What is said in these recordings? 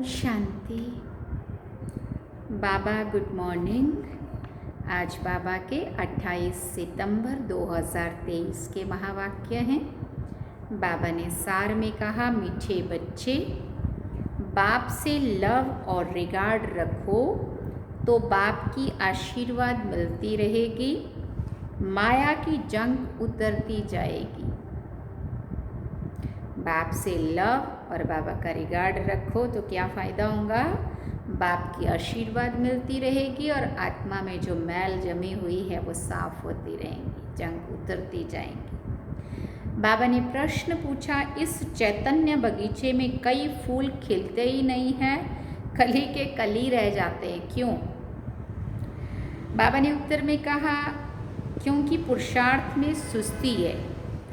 शांति। बाबा good morning. आज बाबा के 28 सितंबर 2023 के महावाक्य हैं। बाबा ने सार में कहा, मीठे बच्चे, बाप से लव और रिगार्ड रखो तो बाप की आशीर्वाद मिलती रहेगी, माया की जंग उतरती जाएगी। बाप से लव और बाबा का रिगार्ड रखो तो क्या फ़ायदा होगा? बाप की आशीर्वाद मिलती रहेगी और आत्मा में जो मैल जमी हुई है वो साफ होती रहेंगी, जंग उतरती जाएंगी। बाबा ने प्रश्न पूछा, इस चैतन्य बगीचे में कई फूल खिलते ही नहीं हैं, कली के कली रह जाते हैं, क्यों? बाबा ने उत्तर में कहा, क्योंकि पुरुषार्थ में सुस्ती है।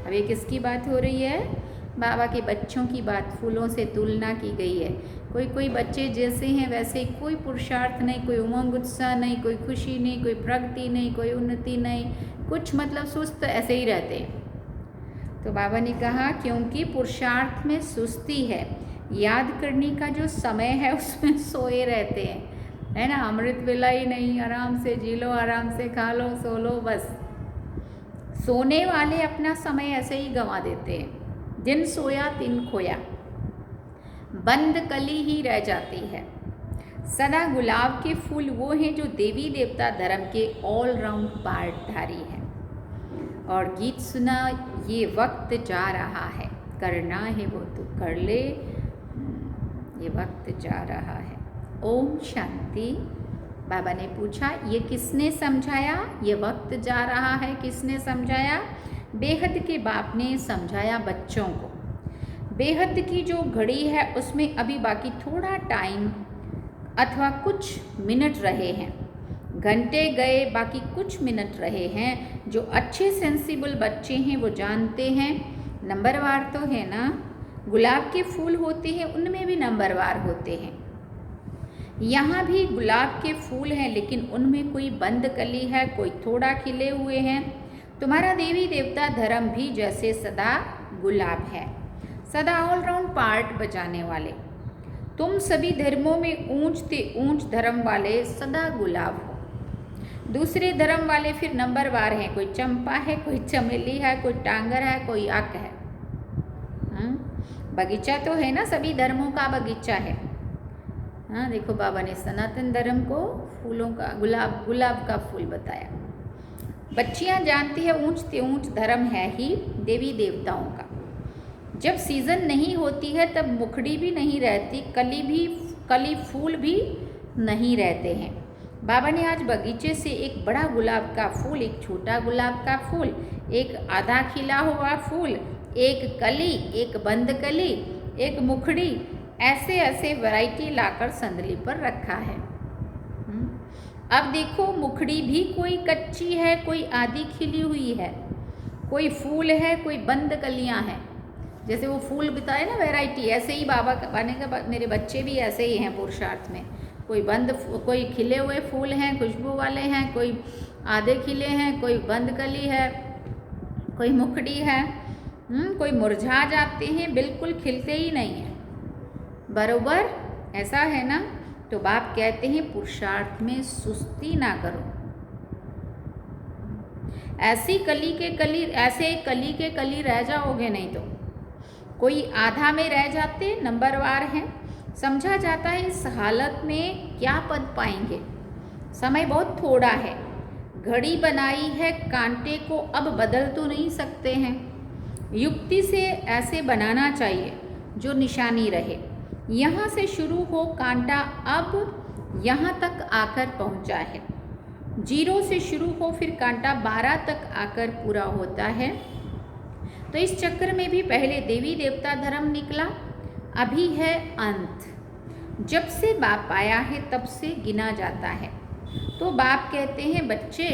अब ये किसकी बात हो रही है? बाबा के बच्चों की बात। फूलों से तुलना की गई है। कोई बच्चे जैसे हैं वैसे कोई पुरुषार्थ नहीं, कोई उमंग उत्साह नहीं, कोई खुशी नहीं, कोई प्रगति नहीं, कोई उन्नति नहीं, कुछ मतलब सुस्त ऐसे ही रहते हैं। तो बाबा ने कहा, क्योंकि पुरुषार्थ में सुस्ती है, याद करने का जो समय है उसमें सोए रहते हैं, है ना। अमृत वेला ही नहीं, आराम से जी लो, आराम से खा लो, सो लो, बस। सोने वाले अपना समय ऐसे ही गंवा देते हैं। दिन सोया दिन खोया, बंद कली ही रह जाती है। सदा गुलाब के फूल वो हैं जो देवी देवता धर्म के ऑलराउंड पार्टधारी हैं। और गीत सुना, ये वक्त जा रहा है, करना है वो तो कर ले, ये वक्त जा रहा है। ओम शांति। बाबा ने पूछा, ये किसने समझाया? ये वक्त जा रहा है किसने समझाया? बेहद के बाप ने समझाया बच्चों को। बेहद की जो घड़ी है उसमें अभी बाकी थोड़ा टाइम अथवा कुछ मिनट रहे हैं। घंटे गए, बाकी कुछ मिनट रहे हैं। जो अच्छे सेंसिबल बच्चे हैं वो जानते हैं, नंबरवार तो है ना। गुलाब के फूल होते हैं, उनमें भी नंबरवार होते हैं। यहाँ भी गुलाब के फूल हैं, लेकिन उनमें कोई बंद कली है, कोई थोड़ा खिले हुए हैं। तुम्हारा देवी देवता धर्म भी जैसे सदा गुलाब है, सदा ऑलराउंड पार्ट बजाने वाले। तुम सभी धर्मों में ऊंचते ऊंच धर्म वाले सदा गुलाब हो। दूसरे धर्म वाले फिर नंबरवार हैं, कोई चंपा है, कोई चमेली है, कोई टांगर है, कोई आक है। बगीचा तो है ना, सभी धर्मों का बगीचा है। हाँ, देखो बाबा ने सनातन धर्म को फूलों का गुलाब का फूल बताया। बच्चियां जानती है ऊंचते ऊंच धर्म है ही देवी देवताओं का। जब सीजन नहीं होती है तब मुखड़ी भी नहीं रहती, कली फूल भी नहीं रहते हैं। बाबा ने आज बगीचे से एक बड़ा गुलाब का फूल, एक छोटा गुलाब का फूल, एक आधा खिला हुआ फूल, एक कली, एक बंद कली, एक मुखड़ी, ऐसे ऐसे वैरायटी लाकर संदली पर रखा है। अब देखो, मुखड़ी भी कोई कच्ची है, कोई आधी खिली हुई है, कोई फूल है, कोई बंद कलियां हैं। जैसे वो फूल बताए ना वैरायटी, ऐसे ही बाबा बने का मेरे बच्चे भी ऐसे ही हैं पुरुषार्थ में। कोई खिले हुए फूल हैं, खुशबू वाले हैं, कोई आधे खिले हैं, कोई बंद कली है, कोई मुखड़ी है, कोई मुरझा जाते हैं, बिल्कुल खिलते ही नहीं है। बरोबर ऐसा है ना। तो बाप कहते हैं पुरुषार्थ में सुस्ती ना करो। ऐसे कली के कली रह जाओगे नहीं तो। कोई आधा में रह जाते, नंबरवार हैं। समझा जाता है इस हालत में क्या पद पाएंगे। समय बहुत थोड़ा है, घड़ी बनाई है, कांटे को अब बदल तो नहीं सकते हैं। युक्ति से ऐसे बनाना चाहिए जो निशानी रहे। यहाँ से शुरू हो कांटा, अब यहाँ तक आकर पहुँचा है। 0 से शुरू हो, फिर कांटा 12 तक आकर पूरा होता है। तो इस चक्र में भी पहले देवी देवता धर्म निकला, अभी है अंत। जब से बाप आया है तब से गिना जाता है। तो बाप कहते हैं, बच्चे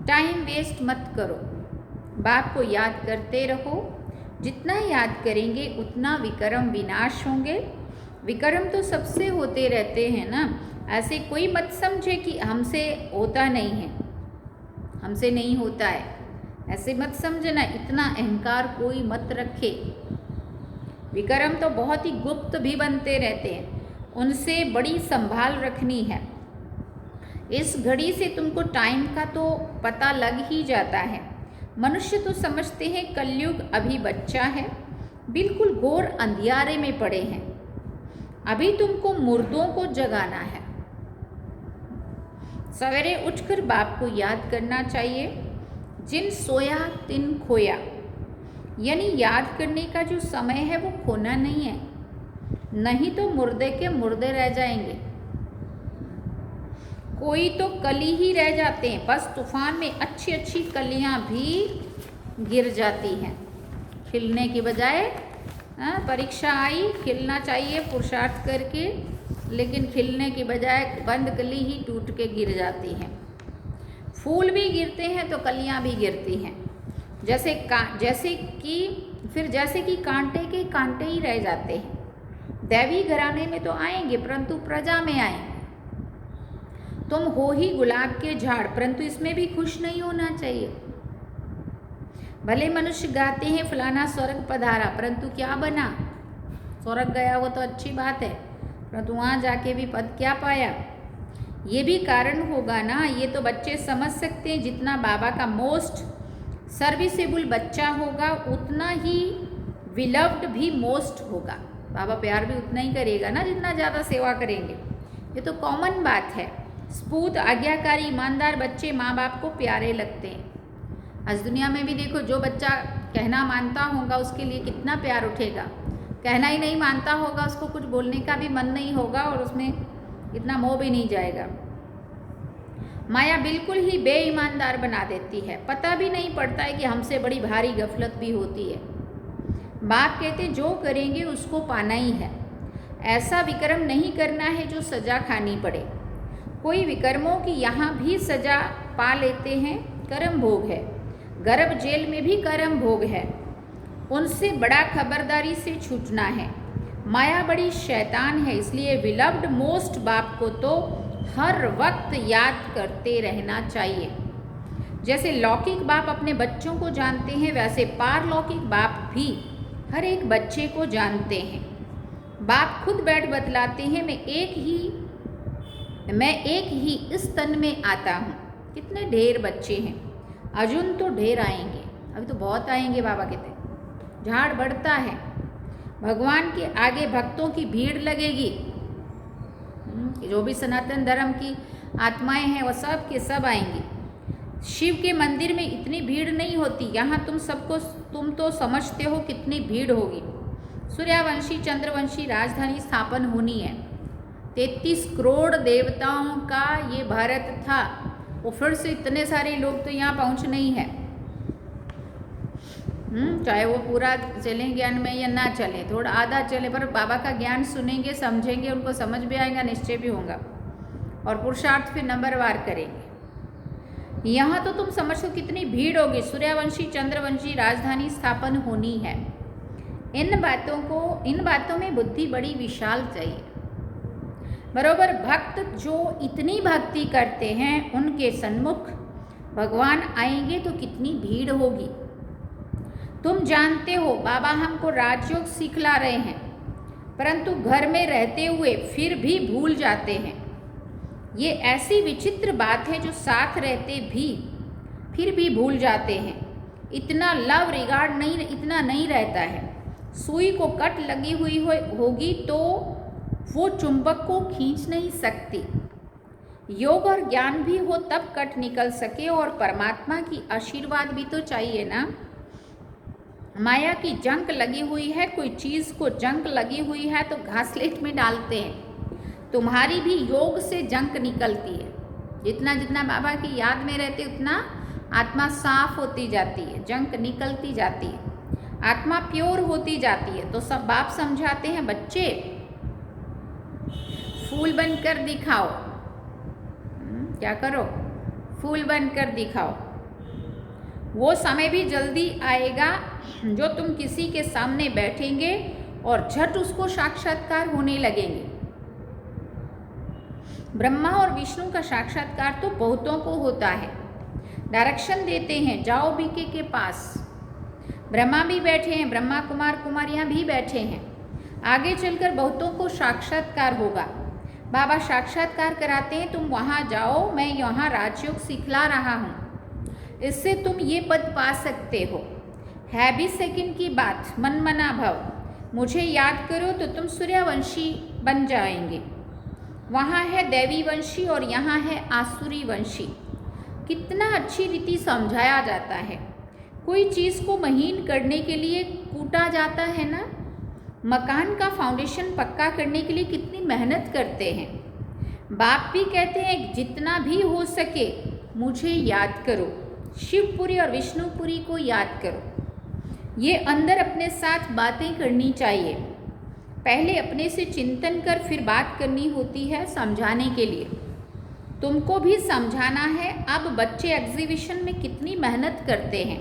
टाइम वेस्ट मत करो, बाप को याद करते रहो। जितना याद करेंगे उतना विक्रम विनाश होंगे। विक्रम तो सबसे होते रहते हैं ना। ऐसे कोई मत समझे कि हमसे होता नहीं है, हमसे नहीं होता है, ऐसे मत समझना। इतना अहंकार कोई मत रखे। विक्रम तो बहुत ही गुप्त भी बनते रहते हैं, उनसे बड़ी संभाल रखनी है। इस घड़ी से तुमको टाइम का तो पता लग ही जाता है। मनुष्य तो समझते हैं कलयुग अभी बच्चा है, बिल्कुल घोर अंधियारे में पड़े हैं, अभी तुमको मुर्दों को जगाना है। सवेरे उठकर बाप को याद करना चाहिए, जिन सोया तिन खोया, यानी याद करने का जो समय है वो खोना नहीं है, नहीं तो मुर्दे के मुर्दे रह जाएंगे। कोई तो कली ही रह जाते हैं, बस तूफान में अच्छी अच्छी कलियां भी गिर जाती हैं। खिलने की बजाय परीक्षा आई, खिलना चाहिए पुरुषार्थ करके, लेकिन खिलने की बजाय बंद कली ही टूट के गिर जाती हैं। फूल भी गिरते हैं तो कलियां भी गिरती हैं, जैसे कि कांटे के कांटे ही रह जाते हैं। दैवी घराने में तो आएंगे परंतु प्रजा में आएंगे। तुम हो ही गुलाब के झाड़, परंतु इसमें भी खुश नहीं होना चाहिए। भले मनुष्य गाते हैं फलाना स्वर्ग पधारा, परंतु क्या बना? स्वर्ग गया वो तो अच्छी बात है, परंतु वहाँ जाके भी पद क्या पाया? ये भी कारण होगा ना। ये तो बच्चे समझ सकते हैं, जितना बाबा का मोस्ट सर्विसेबल बच्चा होगा उतना ही विलव्ड भी मोस्ट होगा। बाबा प्यार भी उतना ही करेगा ना जितना ज़्यादा सेवा करेंगे। ये तो कॉमन बात है। स्पूत आज्ञाकारी ईमानदार बच्चे माँ बाप को प्यारे लगते हैं। आज दुनिया में भी देखो, जो बच्चा कहना मानता होगा उसके लिए कितना प्यार उठेगा, कहना ही नहीं मानता होगा उसको कुछ बोलने का भी मन नहीं होगा और उसमें इतना मोह भी नहीं जाएगा। माया बिल्कुल ही बेईमानदार बना देती है, पता भी नहीं पड़ता है कि हमसे बड़ी भारी गफलत भी होती है। बाप कहते जो करेंगे उसको पाना ही है। ऐसा विक्रम नहीं करना है जो सजा खानी पड़े। कोई विक्रमों की यहाँ भी सजा पा लेते हैं, कर्म भोग है। गर्भ जेल में भी कर्म भोग है, उनसे बड़ा खबरदारी से छूटना है। माया बड़ी शैतान है, इसलिए विलव्ड मोस्ट बाप को तो हर वक्त याद करते रहना चाहिए। जैसे लौकिक बाप अपने बच्चों को जानते हैं, वैसे पारलौकिक बाप भी हर एक बच्चे को जानते हैं। बाप खुद बैठ बतलाते हैं, मैं एक ही इस तन में आता हूँ। कितने ढेर बच्चे हैं, अजुन तो ढेर आएंगे, अभी तो बहुत आएंगे। बाबा कहते झाड़ बढ़ता है, भगवान के आगे भक्तों की भीड़ लगेगी। जो भी सनातन धर्म की आत्माएं हैं वो सब के सब आएंगी। शिव के मंदिर में इतनी भीड़ नहीं होती, यहाँ तुम तो समझते हो कितनी भीड़ होगी। सूर्यवंशी चंद्रवंशी राजधानी स्थापन होनी है। 33 करोड़ देवताओं का ये भारत था, वो फिर से इतने सारे लोग तो यहाँ पहुँचने ही है। चाहे वो पूरा चलें ज्ञान में या ना चले, थोड़ा आधा चले, पर बाबा का ज्ञान सुनेंगे, समझेंगे, उनको समझ भी आएगा, निश्चय भी होगा और पुरुषार्थ फिर नंबरवार करेंगे। यहाँ तो तुम समझो कितनी भीड़ होगी। सूर्यवंशी चंद्रवंशी राजधानी स्थापन होनी है। इन बातों में बुद्धि बड़ी विशाल चाहिए। बरोबर भक्त जो इतनी भक्ति करते हैं उनके सन्मुख भगवान आएंगे तो कितनी भीड़ होगी। तुम जानते हो बाबा हमको राजयोग सिखला रहे हैं, परंतु घर में रहते हुए फिर भी भूल जाते हैं। ये ऐसी विचित्र बात है जो साथ रहते भी फिर भी भूल जाते हैं। इतना लव रिगार्ड इतना नहीं रहता है। सुई को कट लगी हुई होगी तो वो चुंबक को खींच नहीं सकती। योग और ज्ञान भी हो तब कट निकल सके, और परमात्मा की आशीर्वाद भी तो चाहिए ना। माया की जंक लगी हुई है, कोई चीज़ को जंक लगी हुई है तो घासलेट में डालते हैं। तुम्हारी भी योग से जंक निकलती है। जितना जितना बाबा की याद में रहते उतना आत्मा साफ होती जाती है, जंक निकलती जाती है, आत्मा प्योर होती जाती है। तो सब बाप समझाते हैं, बच्चे फूल बनकर दिखाओ। क्या करो? फूल बनकर दिखाओ। वो समय भी जल्दी आएगा जो तुम किसी के सामने बैठेंगे और झट उसको साक्षात्कार होने लगेंगे। ब्रह्मा और विष्णु का साक्षात्कार तो बहुतों को होता है। डायरेक्शन देते हैं, जाओ बीके के पास। ब्रह्मा भी बैठे हैं, ब्रह्मा कुमार कुमारियाँ भी बैठे हैं। आगे चलकर बहुतों को साक्षात्कार होगा। बाबा साक्षात्कार कराते हैं, तुम वहाँ जाओ, मैं यहाँ राजयोग सिखला रहा हूँ, इससे तुम ये पद पा सकते हो। है भी सेकंड की बात, मन मना भव, मुझे याद करो तो तुम सूर्यवंशी बन जाएंगे। वहाँ है दैवी वंशी और यहाँ है आसुरी वंशी। कितना अच्छी रीति समझाया जाता है। कोई चीज़ को महीन करने के लिए कूटा जाता है ना, मकान का फाउंडेशन पक्का करने के लिए कितनी मेहनत करते हैं। बाप भी कहते हैं जितना भी हो सके मुझे याद करो, शिवपुरी और विष्णुपुरी को याद करो। ये अंदर अपने साथ बातें करनी चाहिए। पहले अपने से चिंतन कर फिर बात करनी होती है समझाने के लिए। तुमको भी समझाना है। अब बच्चे एग्जीबिशन में कितनी मेहनत करते हैं,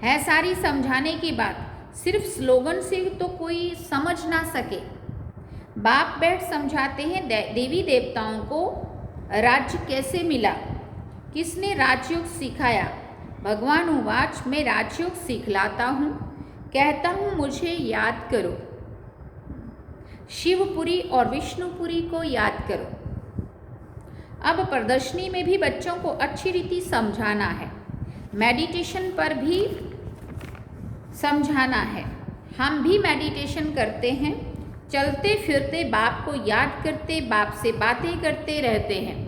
है सारी समझाने की बात। सिर्फ स्लोगन से तो कोई समझ ना सके। बाप बैठ समझाते हैं देवी देवताओं को राज्य कैसे मिला, किसने राजयोग सिखाया। भगवान उवाच, मैं राजयोग सिखलाता हूँ, कहता हूँ मुझे याद करो। शिवपुरी और विष्णुपुरी को याद करो। अब प्रदर्शनी में भी बच्चों को अच्छी रीति समझाना है। मेडिटेशन पर भी समझाना है। हम भी मेडिटेशन करते हैं, चलते फिरते बाप को याद करते, बाप से बातें करते रहते हैं।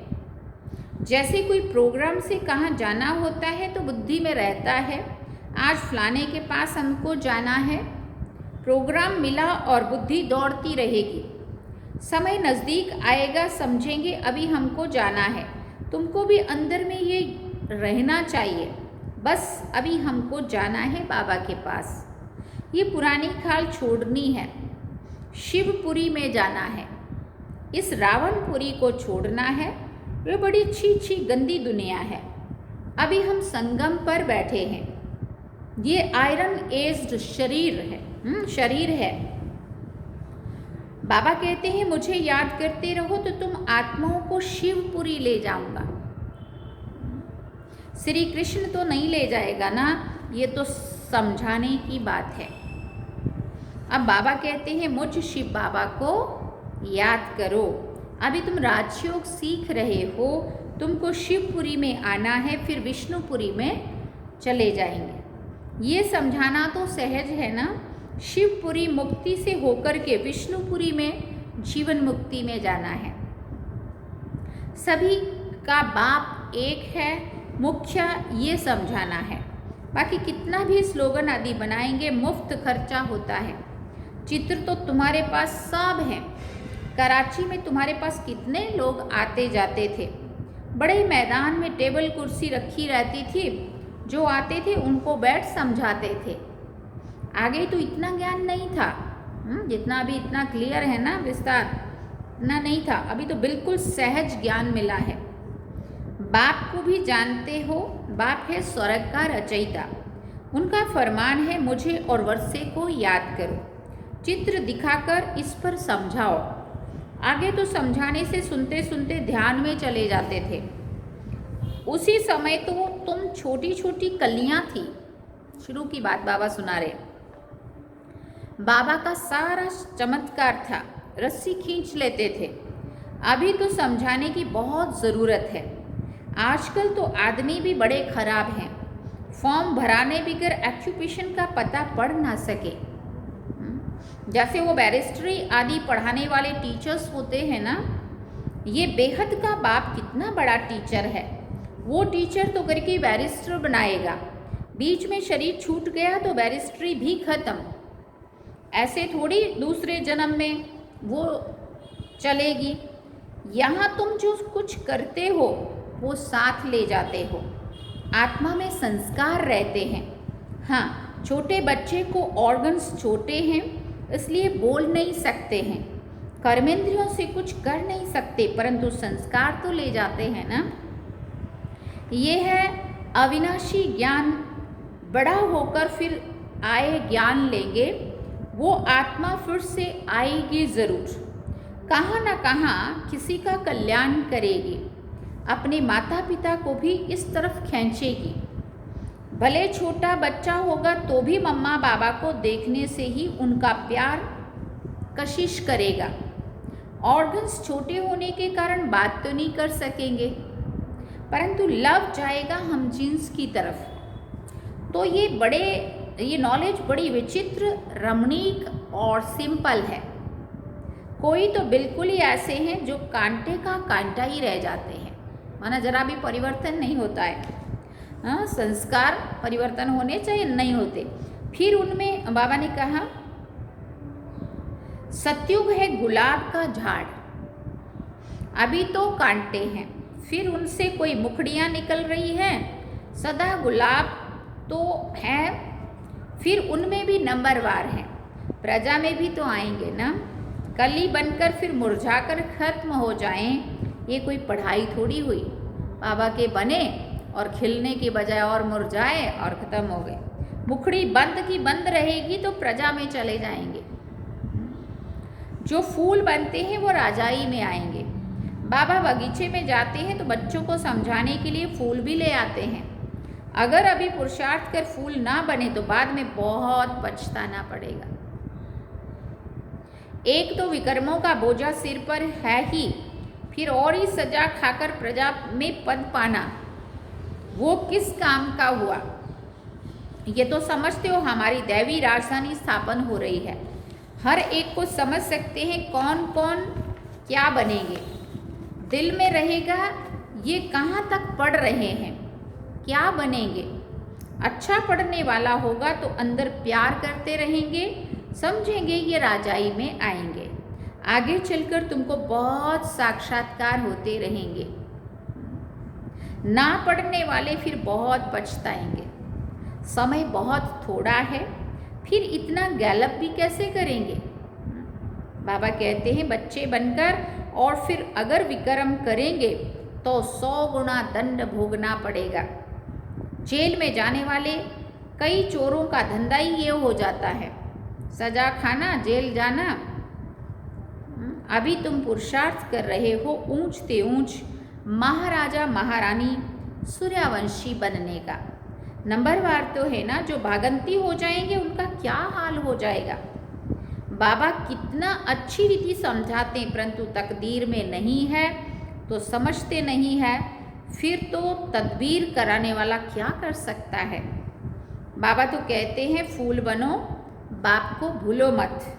जैसे कोई प्रोग्राम से कहाँ जाना होता है तो बुद्धि में रहता है, आज फलाने के पास हमको जाना है। प्रोग्राम मिला और बुद्धि दौड़ती रहेगी। समय नज़दीक आएगा, समझेंगे अभी हमको जाना है। तुमको भी अंदर में ये रहना चाहिए, बस अभी हमको जाना है बाबा के पास। ये पुरानी खाल छोड़नी है, शिवपुरी में जाना है, इस रावणपुरी को छोड़ना है। ये बड़ी छी गंदी दुनिया है। अभी हम संगम पर बैठे हैं। ये आयरन एज्ड शरीर है। बाबा कहते हैं मुझे याद करते रहो तो तुम आत्माओं को शिवपुरी ले जाऊंगा। श्री कृष्ण तो नहीं ले जाएगा ना, ये तो समझाने की बात है। अब बाबा कहते हैं मुझ शिव बाबा को याद करो। अभी तुम राजयोग सीख रहे हो, तुमको शिवपुरी में आना है, फिर विष्णुपुरी में चले जाएंगे। ये समझाना तो सहज है ना। शिवपुरी मुक्ति से होकर के विष्णुपुरी में जीवन मुक्ति में जाना है। सभी का बाप एक है, मुख्य ये समझाना है। बाकी कितना भी स्लोगन आदि बनाएंगे, मुफ्त खर्चा होता है। चित्र तो तुम्हारे पास सब हैं। कराची में तुम्हारे पास कितने लोग आते जाते थे। बड़े मैदान में टेबल कुर्सी रखी रहती थी, जो आते थे उनको बैठ समझाते थे। आगे तो इतना ज्ञान नहीं था, जितना अभी इतना क्लियर है ना, विस्तार इतना नहीं था। अभी तो बिल्कुल सहज ज्ञान मिला है। बाप को भी जानते हो, बाप है स्वर्ग का रचयिता। उनका फरमान है मुझे और वर्षे को याद करो, चित्र दिखाकर इस पर समझाओ। आगे तो समझाने से सुनते सुनते ध्यान में चले जाते थे। उसी समय तो तुम छोटी छोटी कलियां थी। शुरू की बात बाबा सुना रहे। बाबा का सारा चमत्कार था, रस्सी खींच लेते थे। अभी तो समझाने की बहुत ज़रूरत है। आजकल तो आदमी भी बड़े खराब हैं, फॉर्म भराने बगैर ऑक्यूपेशन का पता पढ़ ना सके। जैसे वो बैरिस्ट्री आदि पढ़ाने वाले टीचर्स होते हैं ना, ये बेहद का बाप कितना बड़ा टीचर है। वो टीचर तो करके बैरिस्टर बनाएगा, बीच में शरीर छूट गया तो बैरिस्ट्री भी खत्म। ऐसे थोड़ी दूसरे जन्म में वो चलेगी। यहाँ तुम जो कुछ करते हो वो साथ ले जाते हो। आत्मा में संस्कार रहते हैं। हाँ, छोटे बच्चे को ऑर्गन्स छोटे हैं, इसलिए बोल नहीं सकते हैं, कर्मेंद्रियों से कुछ कर नहीं सकते, परंतु संस्कार तो ले जाते हैं ना। ये है अविनाशी ज्ञान। बड़ा होकर फिर आए ज्ञान लेंगे, वो आत्मा फिर से आएगी ज़रूर, कहाँ ना कहाँ किसी का कल्याण करेगी, अपने माता पिता को भी इस तरफ खींचेगी। भले छोटा बच्चा होगा तो भी मम्मा बाबा को देखने से ही उनका प्यार कशिश करेगा। ऑर्गन्स छोटे होने के कारण बात तो नहीं कर सकेंगे, परंतु लव जाएगा हम जीन्स की तरफ। तो ये नॉलेज बड़ी विचित्र, रमणीक और सिंपल है। कोई तो बिल्कुल ही ऐसे हैं जो कांटे का कांटा ही रह जाते हैं, माना जरा भी परिवर्तन नहीं होता है। हाँ, संस्कार परिवर्तन होने चाहिए, नहीं होते। फिर उनमें बाबा ने कहा सतयुग है गुलाब का झाड़, अभी तो कांटे हैं, फिर उनसे कोई मुखड़ियाँ निकल रही हैं, सदा गुलाब तो है, फिर उनमें भी नंबरवार हैं, प्रजा में भी तो आएंगे ना। कली बनकर फिर मुरझाकर खत्म हो जाएं, ये कोई पढ़ाई थोड़ी हुई। बाबा के बने और खिलने की बजाय और मुरझाए और ख़त्म हो गए। मुखड़ी बंद की बंद रहेगी तो प्रजा में चले जाएंगे। जो फूल बनते हैं वो राजाई में आएंगे। बाबा बगीचे में जाते हैं तो बच्चों को समझाने के लिए फूल भी ले आते हैं। अगर अभी पुरुषार्थ कर फूल ना बने तो बाद में बहुत पछताना पड़ेगा। एक तो विकर्मों का बोझा सिर पर है ही, फिर और ही सजा खाकर प्रजा में पद पाना, वो किस काम का हुआ। ये तो समझते हो हमारी दैवी राजधानी स्थापन हो रही है। हर एक को समझ सकते हैं कौन कौन क्या बनेंगे। दिल में रहेगा ये कहाँ तक पढ़ रहे हैं, क्या बनेंगे। अच्छा पढ़ने वाला होगा तो अंदर प्यार करते रहेंगे, समझेंगे ये राजाई में आएंगे। आगे चलकर तुमको बहुत साक्षात्कार होते रहेंगे। ना पढ़ने वाले फिर बहुत पछताएंगे। समय बहुत थोड़ा है, फिर इतना गैलप भी कैसे करेंगे। बाबा कहते हैं बच्चे बनकर और फिर अगर विक्रम करेंगे तो 100 गुना दंड भोगना पड़ेगा। जेल में जाने वाले कई चोरों का धंधा ही ये हो जाता है, सजा खाना, जेल जाना। अभी तुम पुरुषार्थ कर रहे हो ऊंचते ऊंच महाराजा महारानी सूर्यवंशी बनने का। नंबरवार तो है ना, जो भागंती हो जाएंगे उनका क्या हाल हो जाएगा। बाबा कितना अच्छी रीति समझाते हैं, परंतु तकदीर में नहीं है तो समझते नहीं है। फिर तो तदबीर कराने वाला क्या कर सकता है। बाबा तो कहते हैं फूल बनो, बाप को भूलो मत।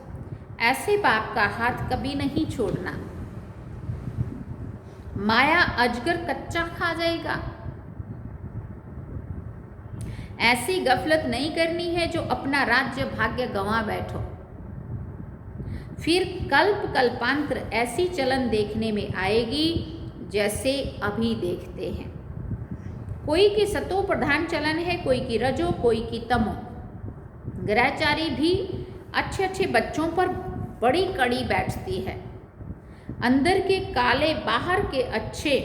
ऐसे बाप का हाथ कभी नहीं छोड़ना। माया अजगर कच्चा खा जाएगा। ऐसी गफलत नहीं करनी है जो अपना राज्य भाग्य गंवा बैठो। फिर कल्प कल्पांतर ऐसी चलन देखने में आएगी जैसे अभी देखते हैं। कोई की सतो प्रधान चलन है, कोई की रजो, कोई की तमो। ग्रहचारी भी अच्छे अच्छे बच्चों पर बड़ी कड़ी बैठती है। अंदर के काले, बाहर के अच्छे।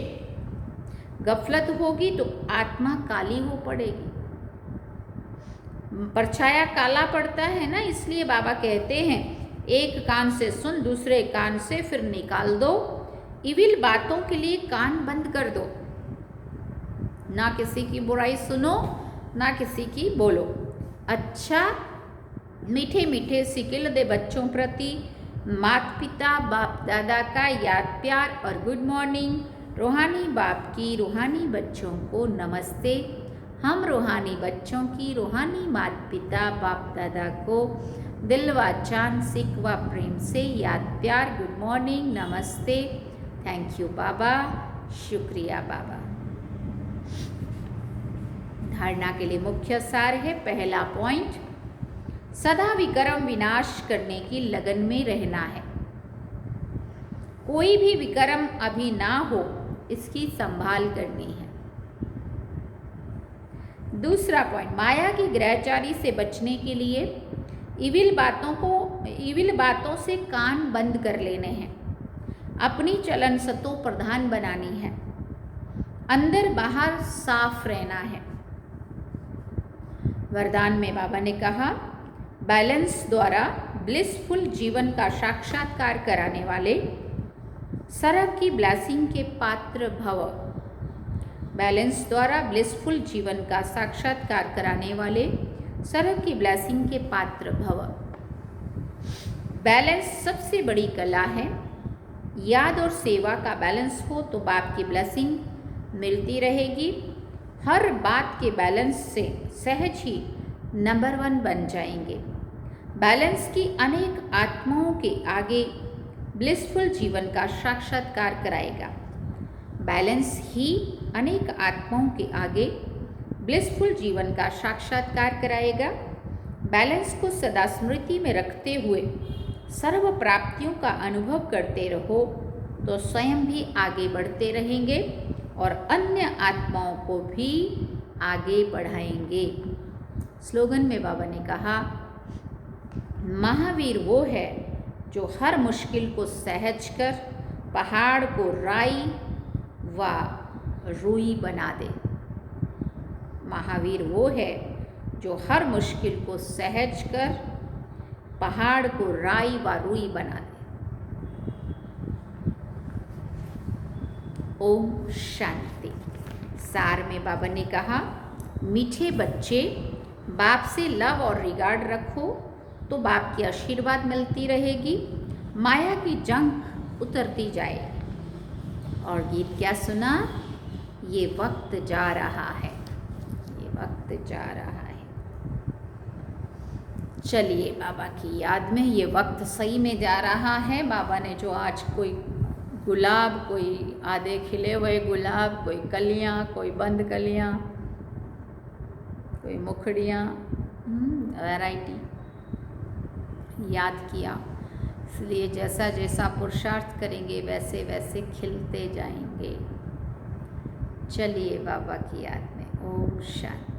गफलत होगी तो आत्मा काली हो पड़ेगी। परछाया काला पड़ता है ना, इसलिए बाबा कहते हैं एक कान से सुन, दूसरे कान से फिर निकाल दो। इविल बातों के लिए कान बंद कर दो। ना किसी की बुराई सुनो, ना किसी की बोलो। अच्छा मीठे मीठे सिकिल दे बच्चों प्रति माता पिता बाप दादा का याद प्यार और गुड मॉर्निंग। रूहानी बाप की रूहानी बच्चों को नमस्ते। हम रूहानी बच्चों की रूहानी माता पिता बाप दादा को दिल व जान, सिक व प्रेम से याद प्यार, गुड मॉर्निंग, नमस्ते, थैंक यू बाबा, शुक्रिया बाबा। धारणा के लिए मुख्य सार है, पहला पॉइंट, सदा विकर्म विनाश करने की लगन में रहना है। कोई भी विकर्म अभी ना हो, इसकी संभाल करनी है। दूसरा पॉइंट, माया की ग्रहचारी से बचने के लिए इविल बातों से कान बंद कर लेने हैं। अपनी चलन सतो प्रधान बनानी है। अंदर बाहर साफ रहना है। वरदान में बाबा ने कहा बैलेंस द्वारा ब्लिसफुल जीवन का साक्षात्कार कराने वाले सरब की ब्लेसिंग के पात्र भव। बैलेंस द्वारा ब्लिसफुल जीवन का साक्षात्कार कराने वाले सरब की ब्लेसिंग के पात्र भव। बैलेंस सबसे बड़ी कला है। याद और सेवा का बैलेंस हो तो बाप की ब्लेसिंग मिलती रहेगी। हर बात के बैलेंस से सहज ही नंबर 1 बन जाएंगे। बैलेंस की अनेक आत्माओं के आगे ब्लिसफुल जीवन का साक्षात्कार कराएगा। बैलेंस ही अनेक आत्माओं के आगे ब्लिसफुल जीवन का साक्षात्कार कराएगा। बैलेंस को सदा स्मृति में रखते हुए सर्व प्राप्तियों का अनुभव करते रहो तो स्वयं भी आगे बढ़ते रहेंगे और अन्य आत्माओं को भी आगे बढ़ाएंगे। स्लोगन में बाबा ने कहा, महावीर वो है जो हर मुश्किल को सहज कर पहाड़ को राई व रुई बना दे। महावीर वो है जो हर मुश्किल को सहज कर पहाड़ को राई व रुई बना दे। ओम शांति। सार में बाबा ने कहा, मीठे बच्चे, बाप से लव और रिगार्ड रखो तो बाप की आशीर्वाद मिलती रहेगी, माया की जंग उतरती जाएगी। और गीत क्या सुना? ये वक्त जा रहा है, ये वक्त जा रहा है। चलिए बाबा की याद में, ये वक्त सही में जा रहा है। बाबा ने जो आज कोई गुलाब, कोई आधे खिले हुए गुलाब, कोई कलियां, कोई बंद कलियां, कोई मुखड़ियाँ, वैरायटी याद किया। इसलिए जैसा जैसा पुरुषार्थ करेंगे वैसे वैसे खिलते जाएंगे। चलिए बाबा की याद में। ओम शांति।